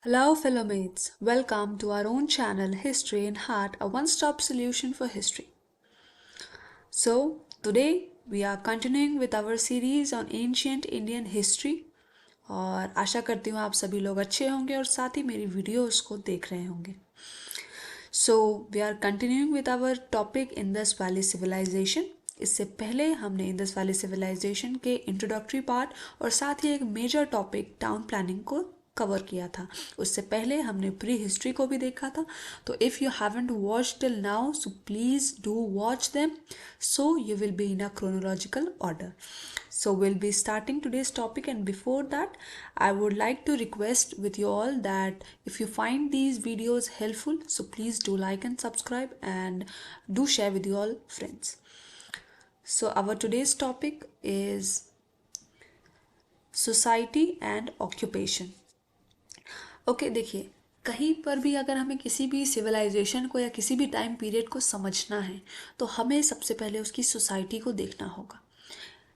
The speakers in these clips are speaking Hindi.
Hello, fellow mates. Welcome to our own channel, History in Heart, a one stop solution for history. So, today we are continuing with our series on ancient Indian history. और आशा करती हूँ आप सभी लोग अच्छे होंगे और साथ ही मेरी वीडियोस को देख रहे होंगे. So, we are continuing with our topic Indus Valley Civilization. इससे पहले हमने इंडस वैली सिविलाइजेशन के इंट्रोडक्टरी पार्ट और साथ ही एक मेजर टॉपिक टाउन प्लानिंग को कवर किया था. उससे पहले हमने प्री हिस्ट्री को भी देखा था. तो if you haven't watch till now so please do watch them so you will be in a chronological order. So we'll be starting today's topic, and before that I would like to request with you all that if you find these videos helpful, so please do like and subscribe and do share with your all friends. So our today's topic is society and occupation. Okay देखिए, कहीं पर भी अगर हमें किसी भी सिविलाइजेशन को या किसी भी टाइम पीरियड को समझना है तो हमें सबसे पहले उसकी सोसाइटी को देखना होगा.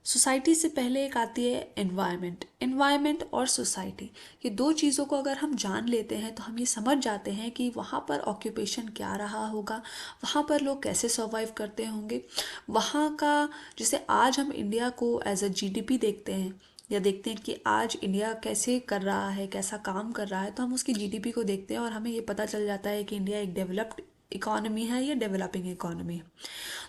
सोसाइटी से पहले एक आती है एनवायरनमेंट और सोसाइटी. ये दो चीज़ों को अगर हम जान लेते हैं तो हम ये समझ जाते हैं कि वहाँ पर ऑक्यूपेशन क्या रहा होगा, वहाँ पर लोग कैसे सर्वाइव करते होंगे, वहाँ का जैसे आज हम इंडिया को एज अ जीडीपी देखते हैं या देखते हैं कि आज इंडिया कैसे कर रहा है, कैसा काम कर रहा है, तो हम उसकी जीडीपी को देखते हैं और हमें ये पता चल जाता है कि इंडिया एक डेवलप्ड इकोनॉमी है या डेवलपिंग इकोनॉमी है.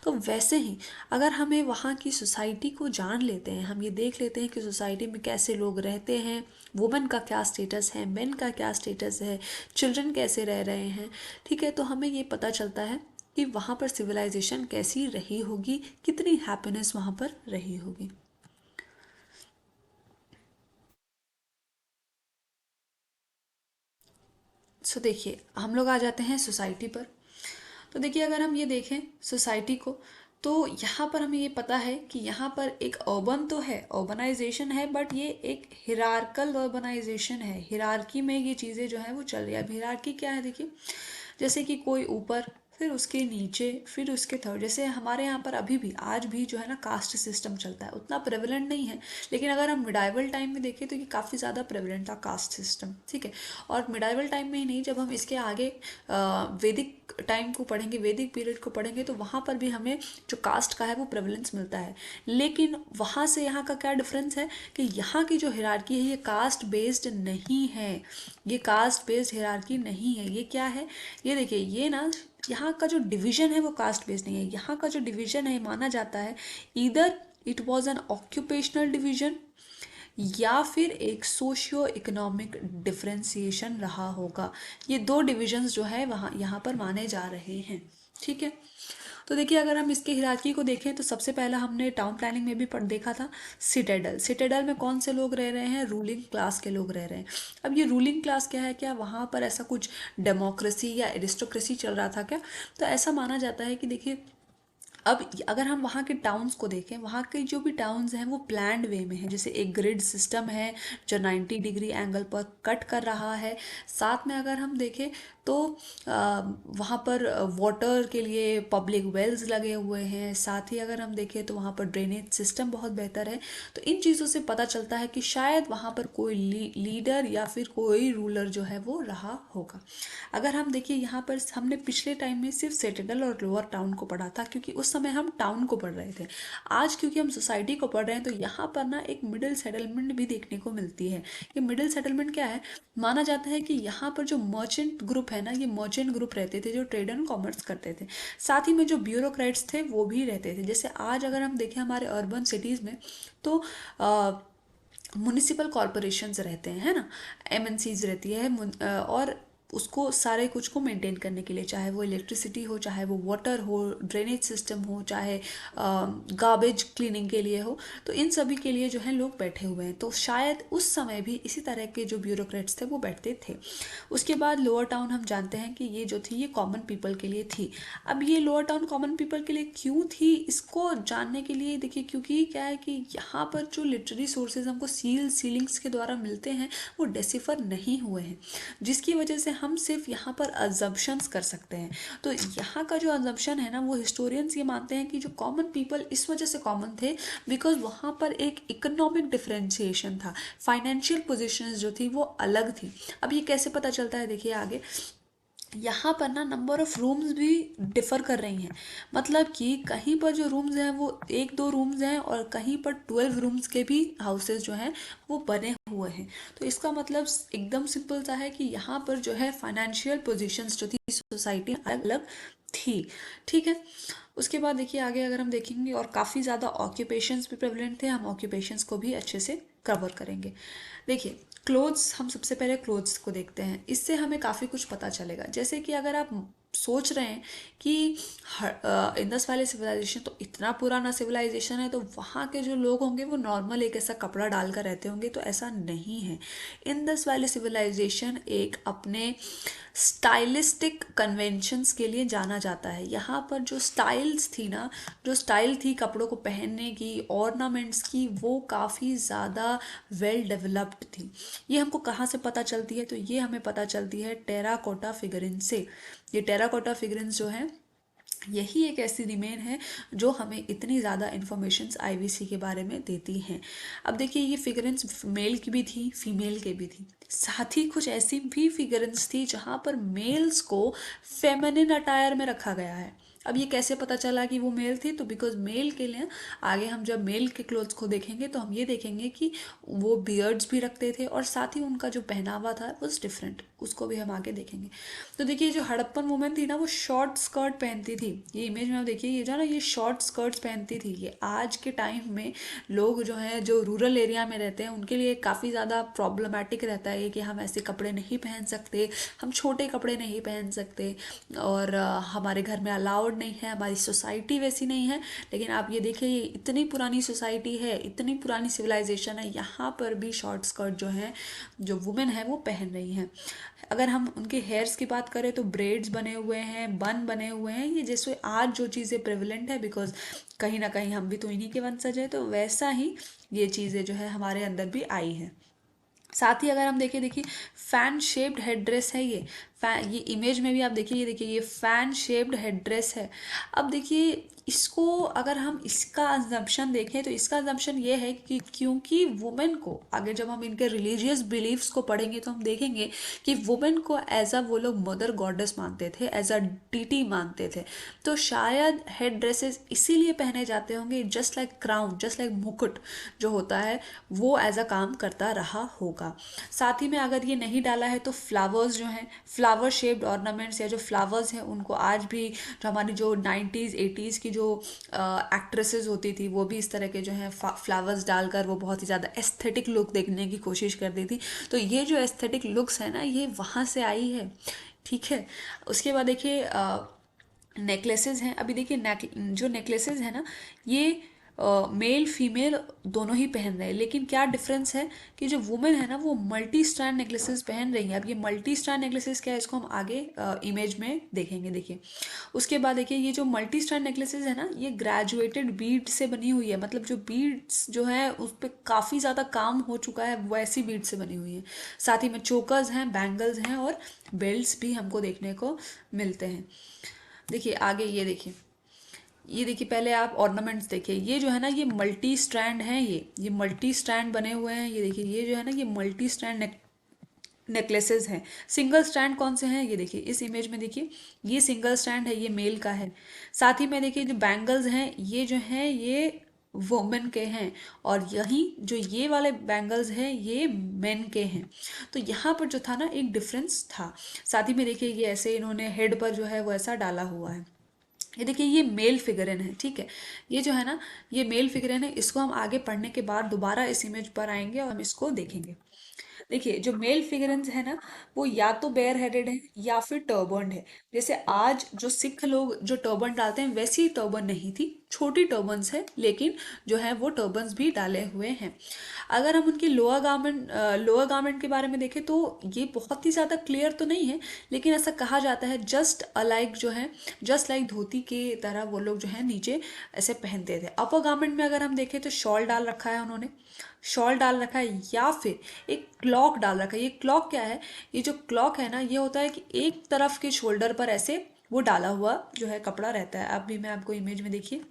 तो वैसे ही अगर हमें वहाँ की सोसाइटी को जान लेते हैं, हम ये देख लेते हैं कि सोसाइटी में कैसे लोग रहते हैं, वुमेन का क्या स्टेटस है, मेन का क्या स्टेटस है, चिल्ड्रन कैसे रह रहे हैं, ठीक है, तो हमें ये पता चलता है कि वहाँ पर सिविलाइजेशन कैसी रही होगी, कितनी हैप्पीनेस वहाँ पर रही होगी. सो देखिए, हम लोग आ जाते हैं सोसाइटी पर. तो देखिए, अगर हम ये देखें सोसाइटी को तो यहाँ पर हमें ये पता है कि यहाँ पर एक अर्बन तो है, अर्बनाइजेशन है, बट ये एक हिरार्कल अर्बनाइजेशन है. हिरार्की में ये चीज़ें जो है वो चल रही है. अब हिरार्की क्या है देखिए, जैसे कि कोई ऊपर, फिर उसके नीचे, फिर उसके थर्ड. जैसे हमारे यहाँ पर अभी भी आज भी जो है ना कास्ट सिस्टम चलता है, उतना प्रेवलेंट नहीं है, लेकिन अगर हम मिडाइवल टाइम में देखें तो ये काफ़ी ज़्यादा प्रेवलेंट था कास्ट सिस्टम, ठीक है. और मिडाइवल टाइम में ही नहीं, जब हम इसके आगे वैदिक टाइम को पढ़ेंगे, वैदिक पीरियड को पढ़ेंगे, तो वहाँ पर भी हमें जो कास्ट का है वो प्रेवलेंस मिलता है. लेकिन वहाँ से यहाँ का क्या डिफरेंस है कि यहाँ की जो हिरार्की है ये कास्ट बेस्ड नहीं है. ये कास्ट बेस्ड हिरार्की नहीं है. ये क्या है, ये देखिए, ये ना यहाँ का जो डिवीजन है वो कास्ट बेस्ड नहीं है. यहाँ का जो डिवीजन है माना जाता है either it was an occupational division या फिर एक सोशियो इकोनॉमिक डिफरेंशिएशन रहा होगा. ये दो डिविजन्स जो है वहाँ यहाँ पर माने जा रहे हैं, ठीक है. तो देखिए, अगर हम इसके हिरार्की को देखें तो सबसे पहला हमने टाउन प्लानिंग में भी पढ़ देखा था सिटेडल. सिटेडल में कौन से लोग रह रहे हैं, रूलिंग क्लास के लोग रह रहे हैं. अब ये रूलिंग क्लास क्या है, क्या वहाँ पर ऐसा कुछ डेमोक्रेसी या एरिस्टोक्रेसी चल रहा था क्या, तो ऐसा माना जाता है कि देखिए, अब अगर हम वहाँ के टाउन्स को देखें, वहाँ के जो भी टाउन्स हैं वो प्लान्ड वे में है. जैसे एक ग्रिड सिस्टम है जो 90 डिग्री एंगल पर कट कर रहा है. साथ में अगर हम देखें तो वहाँ पर वाटर के लिए पब्लिक वेल्स लगे हुए हैं. साथ ही अगर हम देखें तो वहाँ पर ड्रेनेज सिस्टम बहुत बेहतर है. तो इन चीज़ों से पता चलता है कि शायद वहाँ पर कोई लीडर या फिर कोई रूलर जो है वो रहा होगा. अगर हम देखिए, यहाँ पर हमने पिछले टाइम में सिर्फ सेटेडल और लोअर टाउन को पढ़ा था क्योंकि उस समय हम टाउन को पढ़ रहे थे. आज क्योंकि हम सोसाइटी को पढ़ रहे हैं तो यहाँ पर ना एक मिडिल सेटलमेंट भी देखने को मिलती है. ये मिडिल सेटलमेंट क्या है, माना जाता है कि यहाँ पर जो मर्चेंट ग्रुप है ना, ये मर्चेंट ग्रुप रहते थे जो ट्रेड एंड कॉमर्स करते थे. साथ ही में जो ब्यूरोक्रेट्स थे वो भी रहते थे. जैसे आज अगर हम देखें हमारे अर्बन सिटीज़ में तो म्यूनिसिपल कॉरपोरेशंस रहते हैं, है ना, एमएनसीज रहती है, और उसको सारे कुछ को मेंटेन करने के लिए, चाहे वो इलेक्ट्रिसिटी हो, चाहे वो वाटर हो, ड्रेनेज सिस्टम हो, चाहे गार्बेज क्लीनिंग के लिए हो, तो इन सभी के लिए जो है लोग बैठे हुए हैं. तो शायद उस समय भी इसी तरह के जो ब्यूरोक्रेट्स थे वो बैठते थे. उसके बाद लोअर टाउन हम जानते हैं कि ये जो थी ये कॉमन पीपल के लिए थी. अब ये लोअर टाउन कॉमन पीपल के लिए क्यों थी, इसको जानने के लिए देखिए, क्योंकि क्या है कि यहाँ पर जो लिटरेरी सोर्सेज हमको सीलिंग्स के द्वारा मिलते हैं वो डेसिफर नहीं हुए हैं, जिसकी वजह से हम सिर्फ यहाँ पर अजम्पशंस कर सकते हैं। तो यहाँ का जो अजम्पशन है ना, वो हिस्टोरियंस ये मानते हैं कि जो कॉमन पीपल इस वजह से कॉमन थे बिकॉज वहाँ पर एक इकोनॉमिक डिफरेंशिएशन था, फाइनेंशियल पोजीशंस जो थी वो अलग थी। अब ये कैसे पता चलता है, देखिए आगे यहाँ पर ना नंबर ऑफ रूम्स भी डिफर कर रही हैं। मतलब कि कहीं पर जो रूम्स हैं वो 1-2 रूम्स हैं और कहीं पर 12 रूम्स के भी हाउसेस जो हैं वो बने हुए हैं। तो इसका मतलब एकदम सिंपल सा है कि यहाँ पर जो है फाइनेंशियल पोजीशंस जो थी सोसाइटी अलग अलग थी। ठीक है, उसके बाद देखिए आगे अगर हम देखेंगे, और काफ़ी ज़्यादा ऑक्यूपेशंस भी प्रेवलेंट थे, हम ऑक्यूपेशंस को भी अच्छे से कवर करेंगे। देखिए क्लोथ्स, हम सबसे पहले क्लोथ्स को देखते हैं, इससे हमें काफ़ी कुछ पता चलेगा। जैसे कि अगर आप सोच रहे हैं कि इंडस वैली सिविलाइजेशन तो इतना पुराना सिविलाइजेशन है, तो वहाँ के जो लोग होंगे वो नॉर्मल एक ऐसा कपड़ा डालकर रहते होंगे, तो ऐसा नहीं है। इंडस वैली सिविलाइजेशन एक अपने स्टाइलिस्टिक कन्वेंशंस के लिए जाना जाता है। यहाँ पर जो स्टाइल्स थी ना, जो स्टाइल थी कपड़ों को पहनने की, ऑर्नामेंट्स की, वो काफ़ी ज़्यादा वेल डेवलप्ड थी। ये हमको कहाँ से पता चलती है, तो ये हमें पता चलती है टेराकोटा फिगरिंस से। ये टेराकोटा फिगरिंस जो है यही एक ऐसी रिमेन है जो हमें इतनी ज़्यादा इंफॉर्मेशंस आईवीसी के बारे में देती हैं। अब देखिए ये फिगरेंस मेल की भी थी, फीमेल के भी थी, साथ ही कुछ ऐसी भी फिगरेंस थी जहाँ पर मेल्स को फेमिनिन अटायर में रखा गया है। अब ये कैसे पता चला कि वो मेल थी, तो बिकॉज मेल के लिए आगे हम जब मेल के क्लोथ्स को देखेंगे तो हम ये देखेंगे कि वो बियर्ड्स भी रखते थे और साथ ही उनका जो पहनावा था वो डिफरेंट, उसको भी हम आगे देखेंगे। तो देखिए जो हड़प्पन वुमेन थी ना, वो शॉर्ट स्कर्ट पहनती थी। ये इमेज में आप देखिए, ये जो ना ये शॉर्ट स्कर्ट्स पहनती थी। ये आज के टाइम में लोग जो हैं, जो रूरल एरिया में रहते हैं, उनके लिए काफ़ी ज़्यादा प्रॉब्लमेटिक रहता है कि हम ऐसे कपड़े नहीं पहन सकते, हम छोटे कपड़े नहीं पहन सकते, और हमारे घर में अलाउड नहीं है, हमारी सोसाइटी वैसी नहीं है। लेकिन आप ये देखिए, ये इतनी पुरानी सोसाइटी है, इतनी पुरानी सिविलाइजेशन है, यहाँ पर भी शॉर्ट स्कर्ट जो है, जो वुमेन है वो पहन रही हैं। अगर हम उनके हेयर्स की बात करें तो ब्रेड्स बने हुए हैं, बन बने हुए हैं। ये जैसे आज जो चीज़ें प्रेवलेंट है, बिकॉज कहीं ना कहीं हम भी तो इन्हीं के वंशज हैं, तो वैसा ही ये चीज़ें जो है हमारे अंदर भी आई हैं। साथ ही अगर हम देखें, देखिए फैन शेप्ड हेड ड्रेस है ये। ये इमेज में भी आप देखिए, ये देखिए ये फैन शेप्ड हेड ड्रेस है। अब देखिए इसको अगर हम इसका अजम्पशन देखें तो इसका अजम्पशन ये है कि क्योंकि वुमेन को, आगे जब हम इनके रिलीजियस बिलीव्स को पढ़ेंगे तो हम देखेंगे कि वुमेन को एज अ वो लोग मदर गॉडेस मानते थे, एज अ डीटी मानते थे। तो शायद हेड ड्रेसेस इसीलिए पहने जाते होंगे, just like crown, just like मुकुट जो होता है वो एज अ काम करता रहा होगा। साथ ही में अगर ये नहीं डाला है तो फ्लावर्स जो हैं, फ्लावर शेप्ड ऑर्नामेंट्स या जो फ्लावर्स हैं, उनको आज भी जो हमारी जो 90s 80s की जो एक्ट्रेसेस होती थी वो भी इस तरह के जो है फ्लावर्स डालकर वो बहुत ही ज़्यादा एस्थेटिक लुक देखने की कोशिश करती थी। तो ये जो एस्थेटिक लुक्स है ना, ये वहाँ से आई है। ठीक है, उसके बाद देखिए नेकलेसेस हैं। अभी देखिए जो नेकलेसेस हैं ना, ये मेल फीमेल दोनों ही पहन रहे हैं, लेकिन क्या डिफरेंस है कि जो वुमेन है ना वो मल्टी स्ट्रैंड नेकलेसेस पहन रही है। अब ये मल्टी स्ट्रैंड नेकलेसेस क्या है, इसको हम आगे इमेज में देखेंगे। देखिए उसके बाद देखिए ये जो मल्टी स्ट्रैंड नेकलेसेस है ना, ये ग्रेजुएटेड बीड से बनी हुई है। मतलब जो बीड्स जो है उस पर काफ़ी ज़्यादा काम हो चुका है, वैसी बीड से बनी हुई है। साथ ही में चोकर्स हैं, बैंगल्स हैं और बेल्ट्स भी हमको देखने को मिलते हैं। देखिए आगे ये देखिए पहले आप ऑर्नामेंट्स देखिए। ये जो है ना, ये मल्टी स्ट्रैंड हैं, ये मल्टी स्ट्रैंड बने हुए हैं। ये देखिए ये जो है ना, ये मल्टी स्ट्रैंड नेकलेसेस हैं। सिंगल स्ट्रैंड कौन से हैं, ये देखिए इस इमेज में देखिए, ये सिंगल स्ट्रैंड है, ये मेल का है। साथ ही में देखिए जो बैंगल्स हैं, ये जो हैं ये वुमेन के हैं, और यही जो ये वाले बैंगल्स हैं ये मेन के हैं। तो यहाँ पर जो था ना एक डिफरेंस था। साथ ही में देखिए ये ऐसे इन्होंने हेड पर जो है वो ऐसा डाला हुआ है। ये देखिए ये मेल फिगरन है। ठीक है, ये जो है ना, ये मेल फिगरन है। इसको हम आगे पढ़ने के बाद दोबारा इस इमेज पर आएंगे और हम इसको देखेंगे। देखिए जो मेल फिगरेंस है ना, वो या तो बेयर हेडेड है या फिर टर्बन्ड है। जैसे आज जो सिख लोग जो टर्बन डालते हैं वैसी टर्बन नहीं थी, छोटी टर्बन्स है, लेकिन जो है वो टर्बन्स भी डाले हुए हैं। अगर हम उनकी लोअर गारमेंट के बारे में देखें तो ये बहुत ही ज़्यादा क्लियर तो नहीं है, लेकिन ऐसा कहा जाता है जस्ट अलाइक जो है, जस्ट लाइक धोती के तरह वो लोग जो है नीचे ऐसे पहनते थे। अपर गारमेंट में अगर हम देखें तो शॉल डाल रखा है उन्होंने, शॉल डाल रखा है या फिर एक क्लॉक डाल रखा है। ये क्लॉक क्या है? ये जो क्लॉक है ना, ये होता है कि एक तरफ के शोल्डर पर ऐसे वो डाला हुआ जो है कपड़ा रहता है। अभी मैं आपको इमेज में देखिए,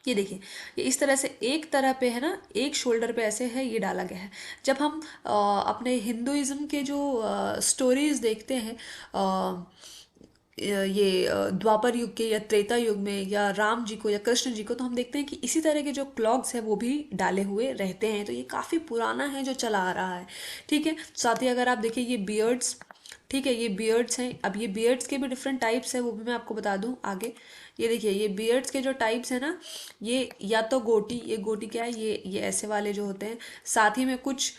ये देखिए, ये इस तरह से एक तरह पे है ना, एक शोल्डर पे ऐसे है, ये डाला गया है। जब हम अपने हिंदुइज्म के जो स्टोरीज देखते हैं, ये द्वापर युग के या त्रेता युग में, या राम जी को या कृष्ण जी को, तो हम देखते हैं कि इसी तरह के जो क्लॉक्स है वो भी डाले हुए रहते हैं। तो ये काफ़ी पुराना है जो चला आ रहा है। ठीक है, साथ ही अगर आप देखिए ये बियर्ड्स, ठीक है, ये बियर्ड्स हैं। अब ये बियर्ड्स के भी डिफरेंट टाइप्स है, वो भी मैं आपको बता दूं आगे। ये देखिए, ये बियर्ड्स के जो टाइप्स है ना, ये या तो गोटी, ये गोटी क्या है, ये ऐसे वाले जो होते हैं। साथ ही में कुछ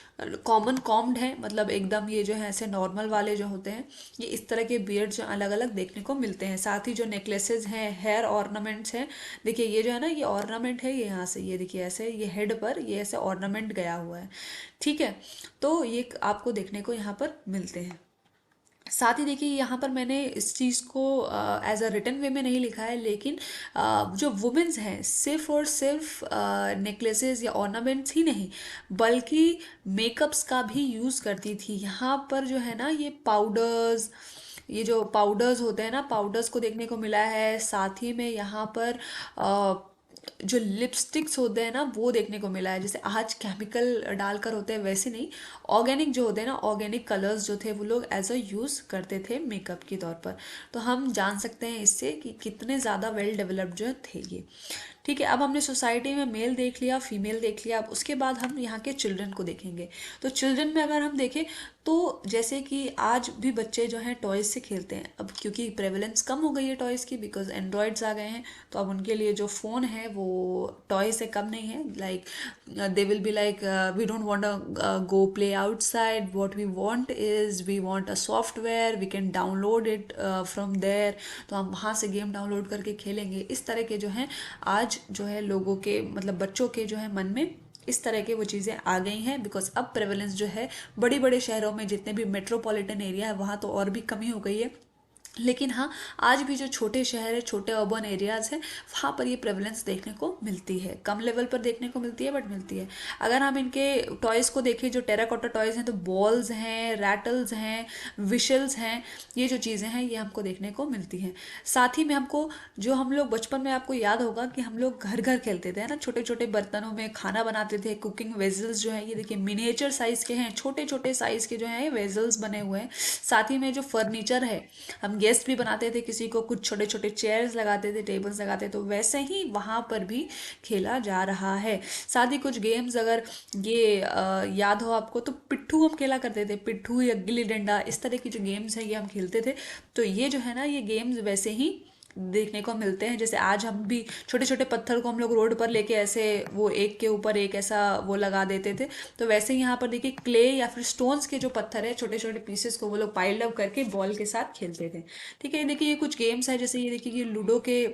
कॉमन कॉम्ड है, मतलब एकदम ये जो है ऐसे नॉर्मल वाले जो होते हैं। ये इस तरह के बियर्ड्स अलग अलग देखने को मिलते हैं। साथ ही जो नेकलेसेस हैं, हेयर ऑर्नामेंट्स हैं, देखिए ये जो है ना, ये ऑर्नामेंट है, ये यहाँ से ये देखिए ऐसे, ये हेड पर ये ऐसे ऑर्नामेंट गया हुआ है। ठीक है, तो ये आपको देखने को यहाँ पर मिलते हैं। साथ ही देखिए, यहाँ पर मैंने इस चीज़ को एज अ रिटन वे में नहीं लिखा है, लेकिन जो वुमेन्स हैं सिर्फ और सिर्फ नेकलेसेस या ऑर्नामेंट्स ही नहीं, बल्कि मेकअप्स का भी यूज़ करती थी। यहाँ पर जो है ना, ये पाउडर्स, ये जो पाउडर्स होते हैं ना, पाउडर्स को देखने को मिला है। साथ ही में यहाँ पर जो लिपस्टिक्स होते हैं ना, वो देखने को मिला है। जैसे आज केमिकल डालकर होते हैं, वैसे नहीं, ऑर्गेनिक जो होते हैं ना, ऑर्गेनिक कलर्स जो थे वो लोग एज अ यूज़ करते थे मेकअप के तौर पर। तो हम जान सकते हैं इससे कि कितने ज़्यादा वेल डेवलप्ड जो थे ये। ठीक है, अब हमने सोसाइटी में मेल देख लिया, फीमेल देख लिया। अब उसके बाद हम यहाँ के चिल्ड्रन को देखेंगे। तो चिल्ड्रन में अगर हम देखें, तो जैसे कि आज भी बच्चे जो हैं टॉयज़ से खेलते हैं। अब क्योंकि प्रेवलेंस कम हो गई है टॉयज़ की, बिकॉज एंड्रॉयड्स आ गए हैं, तो अब उनके लिए जो फ़ोन है वो टॉय से कम नहीं है। Like they will be like, we don't want go play outside, what we want is, we want a software, we can download it from there. तो हम वहाँ से गेम डाउनलोड करके खेलेंगे। इस तरह के जो हैं आज जो है लोगों के, मतलब बच्चों के जो है मन में इस तरह के वो चीज़ें आ गई हैं। बिकॉज अब प्रेवलेंस जो है बड़ी बड़े शहरों में, जितने भी मेट्रोपॉलिटन एरिया है, वहाँ तो और भी कमी हो गई है। लेकिन हाँ, आज भी जो छोटे शहर है, छोटे अर्बन एरियाज हैं, वहाँ पर ये प्रेवलेंस देखने को मिलती है। कम लेवल पर देखने को मिलती है, बट मिलती है। अगर हम इनके टॉयज़ को देखें, जो टेराकोटा टॉयज़ हैं, तो बॉल्स हैं, रैटल्स हैं, विशल्स हैं, ये जो चीज़ें हैं ये हमको देखने को मिलती हैं। साथ ही में हमको, जो हम लोग बचपन में, आपको याद होगा कि हम लोग घर घर खेलते थे, है ना, छोटे छोटे बर्तनों में खाना बनाते थे। कुकिंग वेजल्स जो है, ये देखिए मिनिएचर साइज़ के हैं, छोटे छोटे साइज़ के जो हैं ये वेजल्स बने हुए हैं। साथ ही में जो फर्नीचर है, हम गेस्ट भी बनाते थे किसी को, कुछ छोटे छोटे चेयर्स लगाते थे, टेबल्स लगाते थे, तो वैसे ही वहाँ पर भी खेला जा रहा है। साथ ही कुछ गेम्स अगर ये याद हो आपको, तो पिट्ठू हम खेला करते थे, पिट्ठू या गिल्ली डंडा, इस तरह की जो गेम्स हैं ये हम खेलते थे। तो ये जो है ना, ये गेम्स वैसे ही देखने को मिलते हैं। जैसे आज हम भी छोटे छोटे पत्थर को हम लोग रोड पर लेके ऐसे वो एक के ऊपर एक ऐसा वो लगा देते थे, तो वैसे ही यहाँ पर देखिए क्ले या फिर स्टोन्स के जो पत्थर है, छोटे छोटे पीसेस को वो लोग पाइल्ड अप करके बॉल के साथ खेलते थे। ठीक है, ये देखिए, ये कुछ गेम्स है। जैसे ये देखिए, ये लूडो के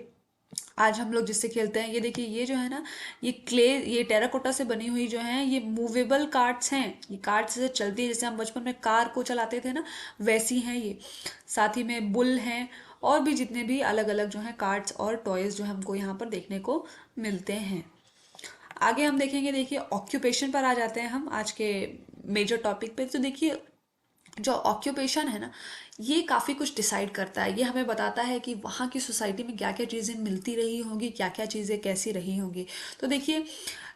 आज हम लोग जिससे खेलते हैं, ये देखिए, ये जो है ना, ये क्ले, ये टेराकोटा से बनी हुई जो है, ये मूवेबल कार्ड्स हैं। ये कार्ड्स से चलती है, जैसे हम बचपन में कार को चलाते थे ना, वैसी हैं ये। साथ ही में बुल हैं, और भी जितने भी अलग अलग जो हैं कार्ड्स और टॉयज जो हमको यहाँ पर देखने को मिलते हैं। आगे हम देखेंगे, देखिए ऑक्यूपेशन पर आ जाते हैं हम आज के मेजर टॉपिक पे। तो देखिए, जो ऑक्यूपेशन है ना, ये काफ़ी कुछ डिसाइड करता है। ये हमें बताता है कि वहाँ की सोसाइटी में क्या क्या चीज़ें मिलती रही होंगी, क्या क्या चीज़ें कैसी रही होंगी। तो देखिए,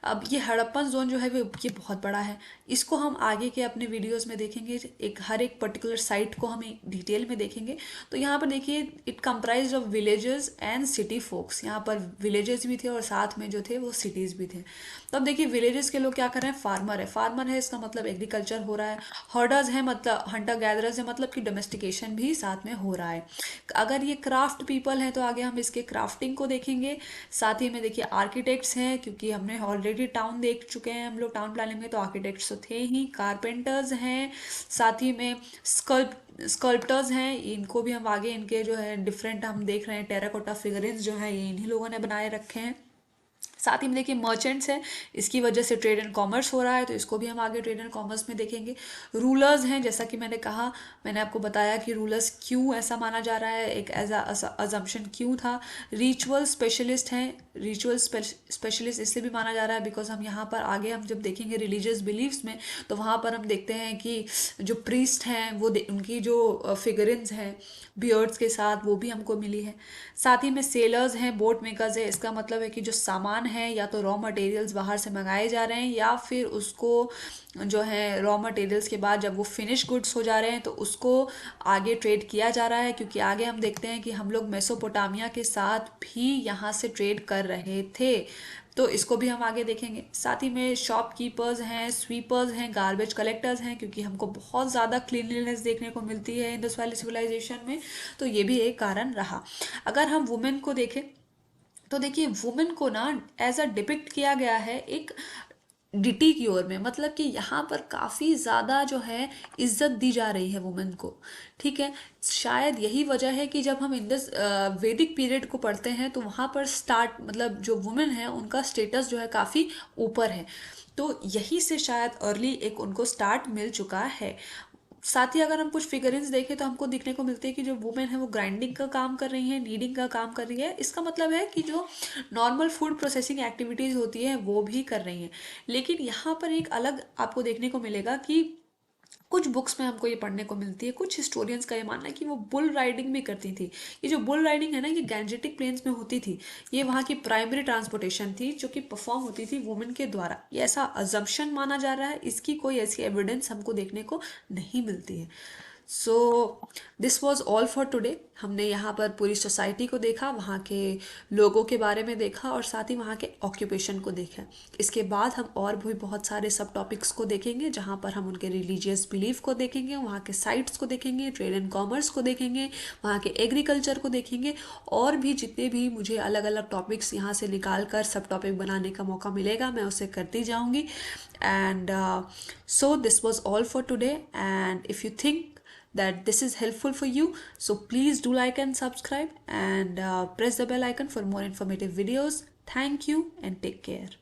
अब ये हड़प्पन जोन जो है वो ये बहुत बड़ा है। इसको हम आगे के अपने वीडियोस में देखेंगे, एक हर एक पर्टिकुलर साइट को हम डिटेल में देखेंगे। तो यहाँ पर देखिए, it comprise of villages and city folks. यहाँ पर विलेजेस भी थे और साथ में जो थे वो सिटीज़ भी थे। तो अब देखिए, विलेजेस के लोग क्या कर रहे हैं, फार्मर है। फार्मर है, इसका मतलब एग्रीकल्चर हो रहा है। हर्डर्स है, मतलब हंटर गैदरर्स है, मतलब कि डोमेस्टिकेशन भी साथ में हो रहा है। अगर ये क्राफ्ट पीपल हैं, तो आगे हम इसके क्राफ्टिंग को देखेंगे। साथ ही में देखिए, आर्किटेक्ट्स हैं, क्योंकि हमने ऑलरेडी टाउन देख चुके हैं हम लोग टाउन प्लानिंग में, तो आर्किटेक्ट्स तो थे ही। कारपेंटर्स हैं, साथ ही में स्कल्प्टर्स हैं, इनको भी हम आगे, इनके जो है डिफरेंट हम देख रहे हैं, टेराकोटा फिगरिन्स जो हैं ये इन्हीं लोगों ने बनाए रखे हैं। साथ ही में देखिए, मर्चेंट्स हैं, इसकी वजह से ट्रेड एंड कॉमर्स हो रहा है, तो इसको भी हम आगे ट्रेड एंड कॉमर्स में देखेंगे। रूलर्स हैं, जैसा कि मैंने कहा, मैंने आपको बताया कि रूलर्स क्यों ऐसा माना जा रहा है, एक एज अजम्पशन क्यों था। रिचुअल स्पेशलिस्ट हैं, रिचुअल स्पेशलिस्ट इसलिए भी माना जा रहा है बिकॉज हम यहाँ पर आगे हम जब देखेंगे रिलीजियस बिलीव्स में, तो वहाँ पर हम देखते हैं कि जो प्रीस्ट हैं वो उनकी जो फिगरिन्स हैं बियर्ड्स के साथ वो भी हमको मिली है। साथ ही में सेलर्स हैं, बोट मेकर्स है, इसका मतलब है कि जो सामान है या तो रॉ मटेरियल्स बाहर से मंगाए जा रहे हैं या फिर उसको जो है रॉ मटेरियल्स के बाद जब वो फिनिश गुड्स हो जा रहे हैं तो उसको आगे ट्रेड किया जा रहा है, क्योंकि आगे हम देखते हैं कि हम लोग मेसोपोटामिया के साथ भी यहाँ से ट्रेड कर रहे थे, तो इसको भी हम आगे देखेंगे। साथ ही में शॉपकीपर्स हैं, स्वीपर्स हैं, गार्बेज कलेक्टर्स हैं, क्योंकि हमको बहुत ज़्यादा क्लीनलीनेस देखने को मिलती है इंडस वैली सिविलाइजेशन में, तो ये भी एक कारण रहा। अगर हम वुमेन को देखें तो देखिए वुमेन को ना एज अ डिपिक्ट किया गया है एक डिटी की ओर में, मतलब कि यहाँ पर काफ़ी ज़्यादा जो है इज्जत दी जा रही है वुमेन को, ठीक है। शायद यही वजह है कि जब हम इंडस वैदिक पीरियड को पढ़ते हैं तो वहाँ पर स्टार्ट मतलब जो वुमेन है उनका स्टेटस जो है काफ़ी ऊपर है, तो यही से शायद अर्ली एक उनको स्टार्ट मिल चुका है। साथ ही अगर हम कुछ फिगरिंग्स देखें तो हमको दिखने को मिलते हैं कि जो वुमेन है वो ग्राइंडिंग का काम कर रही है, नीडिंग का काम कर रही है, इसका मतलब है कि जो नॉर्मल फूड प्रोसेसिंग एक्टिविटीज़ होती है वो भी कर रही हैं। लेकिन यहाँ पर एक अलग आपको देखने को मिलेगा कि कुछ बुक्स में हमको ये पढ़ने को मिलती है, कुछ हिस्टोरियंस का ये मानना है कि वो बुल राइडिंग भी करती थी। ये जो बुल राइडिंग है ना, ये गैंजेटिक प्लेन्स में होती थी, ये वहाँ की प्राइमरी ट्रांसपोर्टेशन थी जो कि परफॉर्म होती थी वुमेन के द्वारा। ये ऐसा अजम्पशन माना जा रहा है, इसकी कोई ऐसी एविडेंस हमको देखने को नहीं मिलती है। So this was all for today. हमने यहाँ पर पूरी सोसाइटी को देखा, वहाँ के लोगों के बारे में देखा और साथ ही वहाँ के ऑक्यूपेशन को देखा। इसके बाद हम और भी बहुत सारे सब टॉपिक्स को देखेंगे जहाँ पर हम उनके रिलीजियस बिलीफ को देखेंगे, वहाँ के साइट्स को देखेंगे, ट्रेड एंड कॉमर्स को देखेंगे, वहाँ के एग्रीकल्चर को देखेंगे, और भी जितने भी मुझे अलग अलग टॉपिक्स यहाँ से निकाल कर सब टॉपिक बनाने का मौका मिलेगा मैं उसे करती जाऊँगी। And so this was all for today, and if you think that this is helpful for you, so please do like and subscribe and press the bell icon for more informative videos. Thank you and take care.